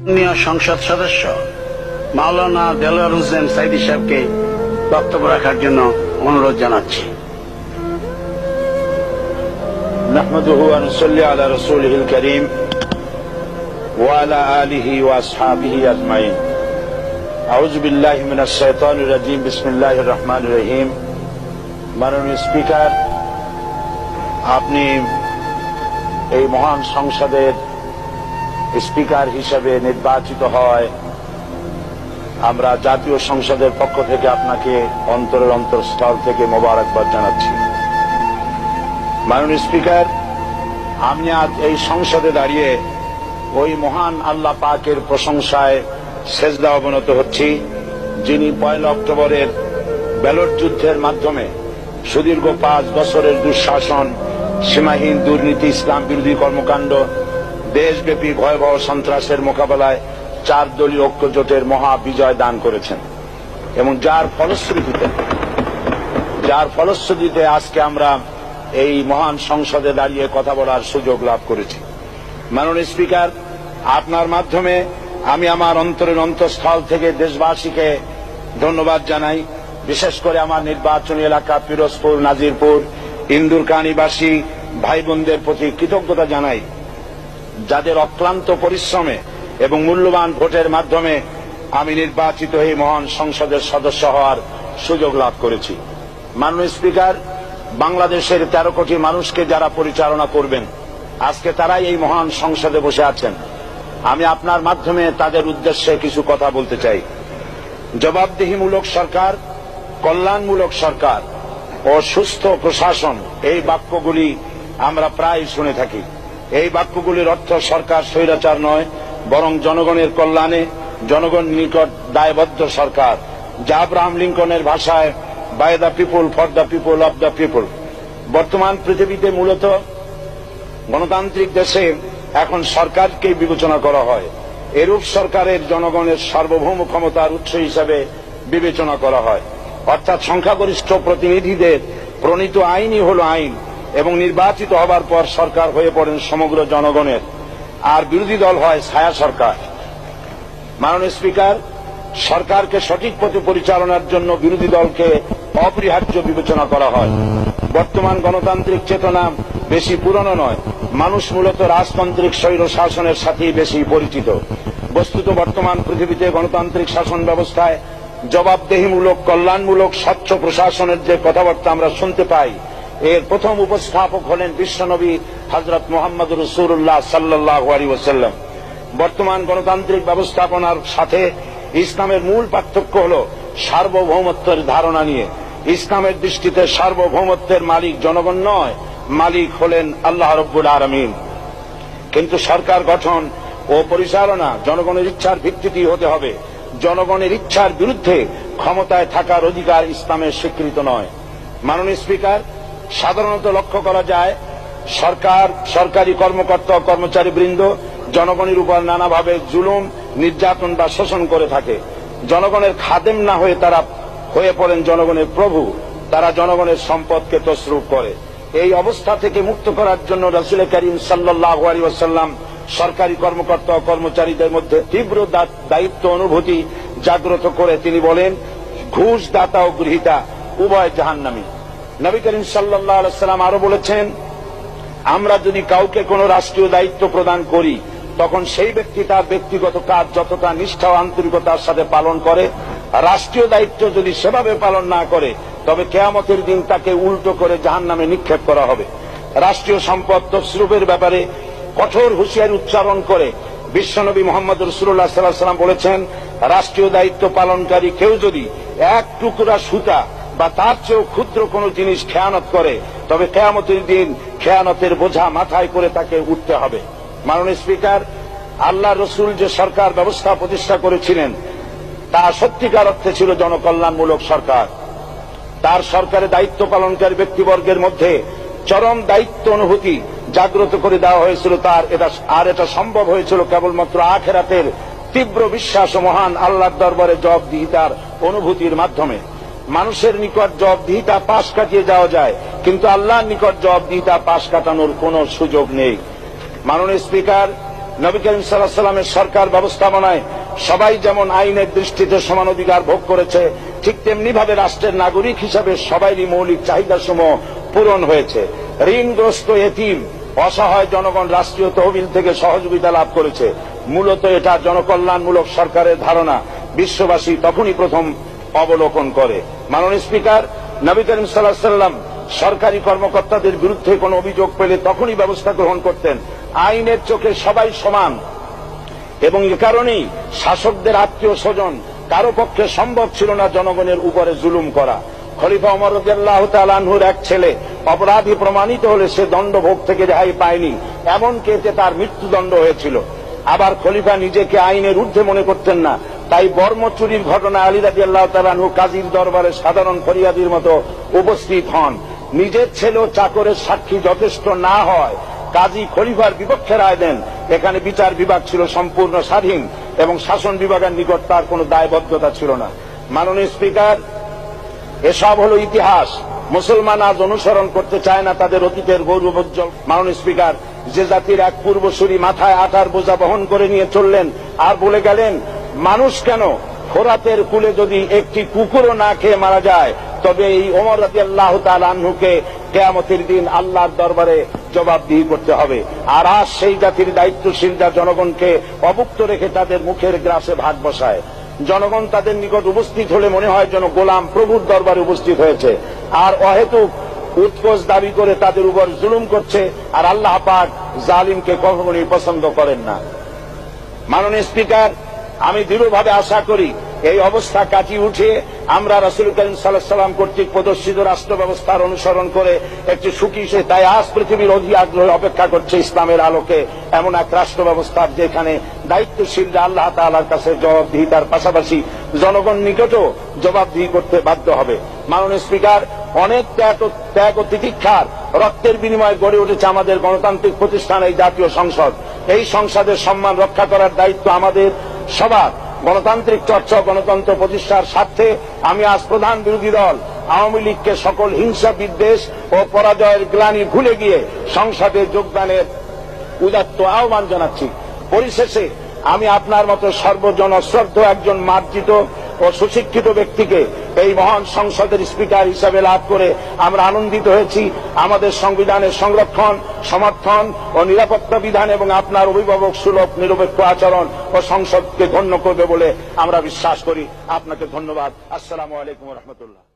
মাননীয় সংসদ সদস্য মাওলানা দেলোয়ার হোসেন সাইদি সাহেবকে বক্তব্য রাখার জন্য অনুরোধ জানাচ্ছি। নাহমাদুহু ওয়া নুসাল্লি আলা রাসূলিহিল কারীম ওয়া আলা আলিহি ওয়া আসহাবিহি আজমাইন। আউযু বিল্লাহি মিনাশ শাইতানির রাজীম। বিসমিল্লাহির রহমানির রহিম। মাননীয় স্পিকার, আপনি এই মহান সংসদের স্পিকার হিসেবে নির্বাচিত হয় আমরা জাতীয় সংসদের পক্ষ থেকে আপনাকে অন্তরের অন্তঃস্থল থেকে মোবারকবাদ জানাচ্ছি। মাননীয় স্পিকার, আমি আজ এই সংসদে দাঁড়িয়ে ওই মহান আল্লাহ পাকের প্রশংসায় সেজদা অবনত হচ্ছি, যিনি 1 অক্টোবরের ব্যালট যুদ্ধের মাধ্যমে সুদীর্ঘ 5 বছরের দুঃশাসন, সীমাহীন দুর্নীতি, ইসলাম বিরোধী কর্মকাণ্ড, দেশব্যাপী ভয়াবহ সন্ত্রাসের মোকাবেলায় 4 দলীয় ঐক্য জোটের মহা বিজয় দান করেছেন এবং যার ফলশ্রুতিতে আজকে আমরা এই মহান সংসদে দাঁড়িয়ে কথা বলার সুযোগ লাভ করেছি। মাননীয় স্পিকার, আপনার মাধ্যমে আমি আমার অন্তরের অন্তঃস্থল থেকে দেশবাসীকে ধন্যবাদ জানাই। বিশেষ করে আমার নির্বাচনী এলাকা পিরোজপুর, নাজিরপুর, ইন্দুরকানীবাসী ভাই বোনদের প্রতি কৃতজ্ঞতা জানাই, যাদের অক্লান্ত পরিশ্রমে এবং মূল্যবান ভোটের মাধ্যমে আমি নির্বাচিত হয়ে মহান সংসদের সদস্য হওয়ার সুযোগ লাভ করেছি। মাননীয় স্পিকার, বাংলাদেশের 13 কোটি মানুষকে যারা পরিচালনা করবেন আজকে তারাই এই মহান সংসদে বসে আছেন। আমি আপনার মাধ্যমে তাদের উদ্দেশ্যে কিছু কথা বলতে চাই। জবাবদিহিমূলক সরকার, কল্যাণমূলক সরকার ও সুস্থ প্রশাসন, এই বাক্যগুলি আমরা প্রায় শুনে থাকি। এই বাক্যগুলির অর্থ সরকার স্বৈরাচার নয়, বরং জনগণের কল্যাণে জনগণ নিকট দায়বদ্ধ সরকার, যা আব্রাহাম লিঙ্কনের ভাষায় by the people, for the people, of the people. বর্তমান পৃথিবীতে মূলত গণতান্ত্রিক দেশে এখন সরকারকে বিবেচনা করা হয়। এরূপ সরকারের জনগণের সার্বভৌম ক্ষমতার উৎস হিসাবে বিবেচনা করা হয়, অর্থাৎ সংখ্যাগরিষ্ঠ প্রতিনিধিদের প্রণীত আইনই হল আইন এবং নির্বাচিত হবার পর সরকার হয়ে পড়েন সমগ্র জনগণের, আর বিরোধী দল হয় ছায়া সরকার। মাননীয় স্পিকার, সরকারকে সঠিক পথে পরিচালনার জন্য বিরোধী দলকে অপরিহার্য বিবেচনা করা হয়। বর্তমান গণতান্ত্রিক চেতনা বেশি পুরনো নয়, মানুষ মূলত রাজতান্ত্রিক স্বৈর শাসনের সাথেই বেশি পরিচিত। বস্তুত বর্তমান পৃথিবীতে গণতান্ত্রিক শাসন ব্যবস্থায় জবাবদিহিমূলক, কল্যাণমূলক, স্বচ্ছ প্রশাসনের যে কথাবার্তা আমরা শুনতে পাই, এর প্রথম উপস্থাপক হলেন বিশ্বনবী হযরত মুহাম্মদ রাসূলুল্লাহ সাল্লাল্লাহু আলাইহি ওয়াসাল্লাম। বর্তমান গণতান্ত্রিক ব্যবস্থাপনার সাথে ইসলামের মূল পার্থক্য হল সার্বভৌমত্বের ধারণা নিয়ে। ইসলামের দৃষ্টিতে সার্বভৌমত্বের মালিক জনগণ নয়, মালিক হলেন আল্লাহ রাব্বুল আলামিন। কিন্তু সরকার গঠন ও পরিচালনা জনগণের ইচ্ছার ভিত্তিতেই হতে হবে। জনগণের ইচ্ছার বিরুদ্ধে ক্ষমতায় থাকার অধিকার ইসলামের স্বীকৃত নয়। মাননীয় স্পিকার, সাধারণত লক্ষ্য করা যায় সরকার, সরকারি কর্মকর্তা, কর্মচারী বৃন্দ জনগণের উপর নানাভাবে জুলুম, নির্যাতন বা শোষণ করে থাকে। জনগণের খাদেম না হয়ে তারা হয়ে পড়েন জনগণের প্রভু। তারা জনগণের সম্পদকে তসরুপ করে। এই অবস্থা থেকে মুক্ত করার জন্য রাসূল করিম সাল্লাল্লাহু আলাইহি ওয়াসাল্লাম সরকারি কর্মকর্তা ও কর্মচারীদের মধ্যে তীব্র দায়িত্ব অনুভূতি জাগ্রত করে তিনি বলেন, ঘুষ দাতা ও গৃহীতা উভয় জাহান্নামী। নবী করিম সাল্লাল্লাহু আলাইহি ওয়াসাল্লাম আরো বলেছেন, আমরা যদি কাউকে কোনো রাষ্ট্রীয় দায়িত্ব প্রদান করি তখন সেই ব্যক্তি তার ব্যক্তিগত কাজ যতটা নিষ্ঠা ও আন্তরিকতার সাথে পালন করে, রাষ্ট্রীয় দায়িত্ব যদি সেভাবে পালন না করে তবে কিয়ামতের দিন তাকে উল্টো করে জাহান্নামে নিক্ষেপ করা হবে। রাষ্ট্রীয় সম্পদ তসরুপের ব্যাপারে কঠোর হুঁশিয়ারি উচ্চারণ করে বিশ্বনবী মুহাম্মদ রাসূলুল্লাহ সাল্লাল্লাহু আলাইহি ওয়াসাল্লাম বলেছেন, রাষ্ট্রীয় দায়িত্ব পালনকারী কেউ যদি 1 টুকরা সুতা বা তার চেয়েও ক্ষুদ্র কোনো জিনিস খেয়ানত করে তবে কিয়ামতের দিন খেয়ানতের বোঝা মাথায় করে তাকে উঠতে হবে। মাননীয় স্পিকার, আল্লাহ রসুল যে সরকার ব্যবস্থা প্রতিষ্ঠা করেছিলেন তা সত্যিকার অর্থে ছিল জনকল্যাণমূলক সরকার। তার সরকারে দায়িত্ব পালনকারী ব্যক্তিবর্গের মধ্যে চরম দায়িত্ব অনুভূতি জাগ্রত করে দেওয়া হয়েছিল। এটা সম্ভব হয়েছিল কেবলমাত্র আখিরাতের তীব্র বিশ্বাস ও মহান আল্লাহর দরবারে জবাবদিহিতার অনুভূতির মাধ্যমে। মানুষের নিকট জবাবদিহিতা পাশ কাটিয়ে যাওয়া যায়, কিন্তু আল্লাহর নিকট জবাবদিহিতা পাশ কাটানোর কোনো সুযোগ নেই। মাননীয় স্পিকার, নবী করিম সাল্লাল্লাহু আলাইহি ওয়াসাল্লামের সরকার ব্যবস্থাপনায় সবাই যেমন আইনের দৃষ্টিতে সমান অধিকার ভোগ করেছে, ঠিক তেমনি ভাবে রাষ্ট্রের নাগরিক হিসাবে সবারই মৌলিক চাহিদাসমূহ পূরণ হয়েছে। ঋণগ্রস্ত এতিম অসহায় জনগণ রাষ্ট্রীয় তহবিল থেকে সহযোগিতা লাভ করেছে। মূলত এটা জনকল্যাণমূলক সরকারের ধারণা বিশ্ববাসী তখনই প্রথম অবলোকন করে। মাননীয় স্পিকার, নবী করিম সাল্লাল্লাহু আলাইহি ওয়াসাল্লাম সরকারি কর্মকর্তাদের বিরুদ্ধে কোনো অভিযোগ পেলে তখনই ব্যবস্থা গ্রহণ করতেন। আইনের চোখে সবাই সমান এবং এ কারণেই শাসকদের আত্মীয় স্বজন কারো পক্ষে সম্ভব ছিল না জনগণের উপরে জুলুম করা। খলিফা ওমর রাদিয়াল্লাহু তাআলা আনহুর এক ছেলে অপরাধী প্রমাণিত হলে সে দণ্ডভোগ থেকে রেহাই পায়নি, এমনকি এতে তার মৃত্যুদণ্ড হয়েছিল। আবার খলিফা নিজেকে আইনের ঊর্ধ্বে মনে করতেন না, তাই বর্ম চুরির ঘটনা আলী রাদিয়াল্লাহু তাআলা আনহু কাজীর দরবারে সাধারণ ফরিয়াদির মতো উপস্থিত হন। নিজের ছেলে ও চাকরের সাক্ষী যথেষ্ট না হয় কাজী খলিফার বিপক্ষে রায় দেন। এখানে বিচার বিভাগ ছিল সম্পূর্ণ স্বাধীন এবং শাসন বিভাগের নিকট তার কোনো দায়বদ্ধতা ছিল না। মাননীয় স্পিকার, এসব হলো ইতিহাস। মুসলমান আজ অনুসরণ করতে চায় না তাদের অতীতের গৌরবোজ্জ্বল। মাননীয় স্পিকার, যে জাতির এক পূর্বসূরি মাথায় আটার বোঝা বহন করে নিয়ে চললেন আর বলে গেলেন, মানুষ কেন, ফোরাতের কূলে যদি একটি কুকুরও না খেয়ে মারা যায় তবে এই ওমর রাদিয়াল্লাহু তাআলা আনহুকে কিয়ামতের দিন আল্লাহর দরবারে জবাবদিহি করতে হবে। আর আজ সেই জাতির দায়িত্বশীল যা জনগণকে অভুক্ত রেখে তাদের মুখের গ্রাসে ভাগ বসায়। জনগণ তাদের নিকট উপস্থিত হলে মনে হয় যেন গোলাম প্রভুর দরবারে উপস্থিত হয়েছে, আর অহেতুক উৎকোচ দাবি করে তাদের উপর জুলুম করছে। আর আল্লাহ পাক জালিমকে কখনোই পছন্দ করেন না। মাননীয় স্পিকার, আমি দৃঢ়ভাবে আশা করি এই অবস্থা কাটিয়ে উঠিয়ে আমরা রাসূল করিম সাল্লাল্লাহু আলাইহি ওয়াসাল্লাম কর্তৃক প্রদর্শিত রাষ্ট্র ব্যবস্থার অনুসরণ করে একটি সুখী সে তাই আজ পৃথিবীর অধি আগ্রহে অপেক্ষা করছে ইসলামের আলোকে এমন এক রাষ্ট্র ব্যবস্থার যেখানে দায়িত্বশীলরা আল্লাহ তাআলার কাছে জবাবদিহিতার পাশাপাশি জনগণ নিকটও জবাবদিহি করতে বাধ্য হবে। মাননীয় স্পিকার, অনেক ত্যাগ ও তিতিক্ষার রক্তের বিনিময়ে গড়ে উঠেছে আমাদের গণতান্ত্রিক প্রতিষ্ঠান এই জাতীয় সংসদ। এই সংসদের সম্মান রক্ষা করার দায়িত্ব আমাদের সবার। গণতান্ত্রিক চর্চা গণতন্ত্র প্রতিষ্ঠার স্বার্থে আমি আজ প্রধান বিরোধী দল আওয়ামী লীগকে সকল হিংসা বিদ্বেষ ও পরাজয়ের গ্লানি ভুলে গিয়ে সংসদে যোগদানের উদাত্ত আহ্বান জানাচ্ছি। পরিশেষে আমি আপনার মতো সর্বজনশ্রদ্ধ একজন মার্জিত ও সুশিক্ষিত ব্যক্তিকে এই মহান সংসদের স্পিকার হিসাবে লাভ করে আমরা আনন্দিত হয়েছি। আমাদের সংবিধানের সংরক্ষণ, সমর্থন ও নিরাপত্তা বিধান এবং আপনার অভিভাবক সুলভ নিরপেক্ষ আচরণ ও সংসদকে ধন্য করবে বলে আমরা বিশ্বাস করি। আপনাকে ধন্যবাদ। আসসালামু আলাইকুম ওয়া রাহমাতুল্লাহ।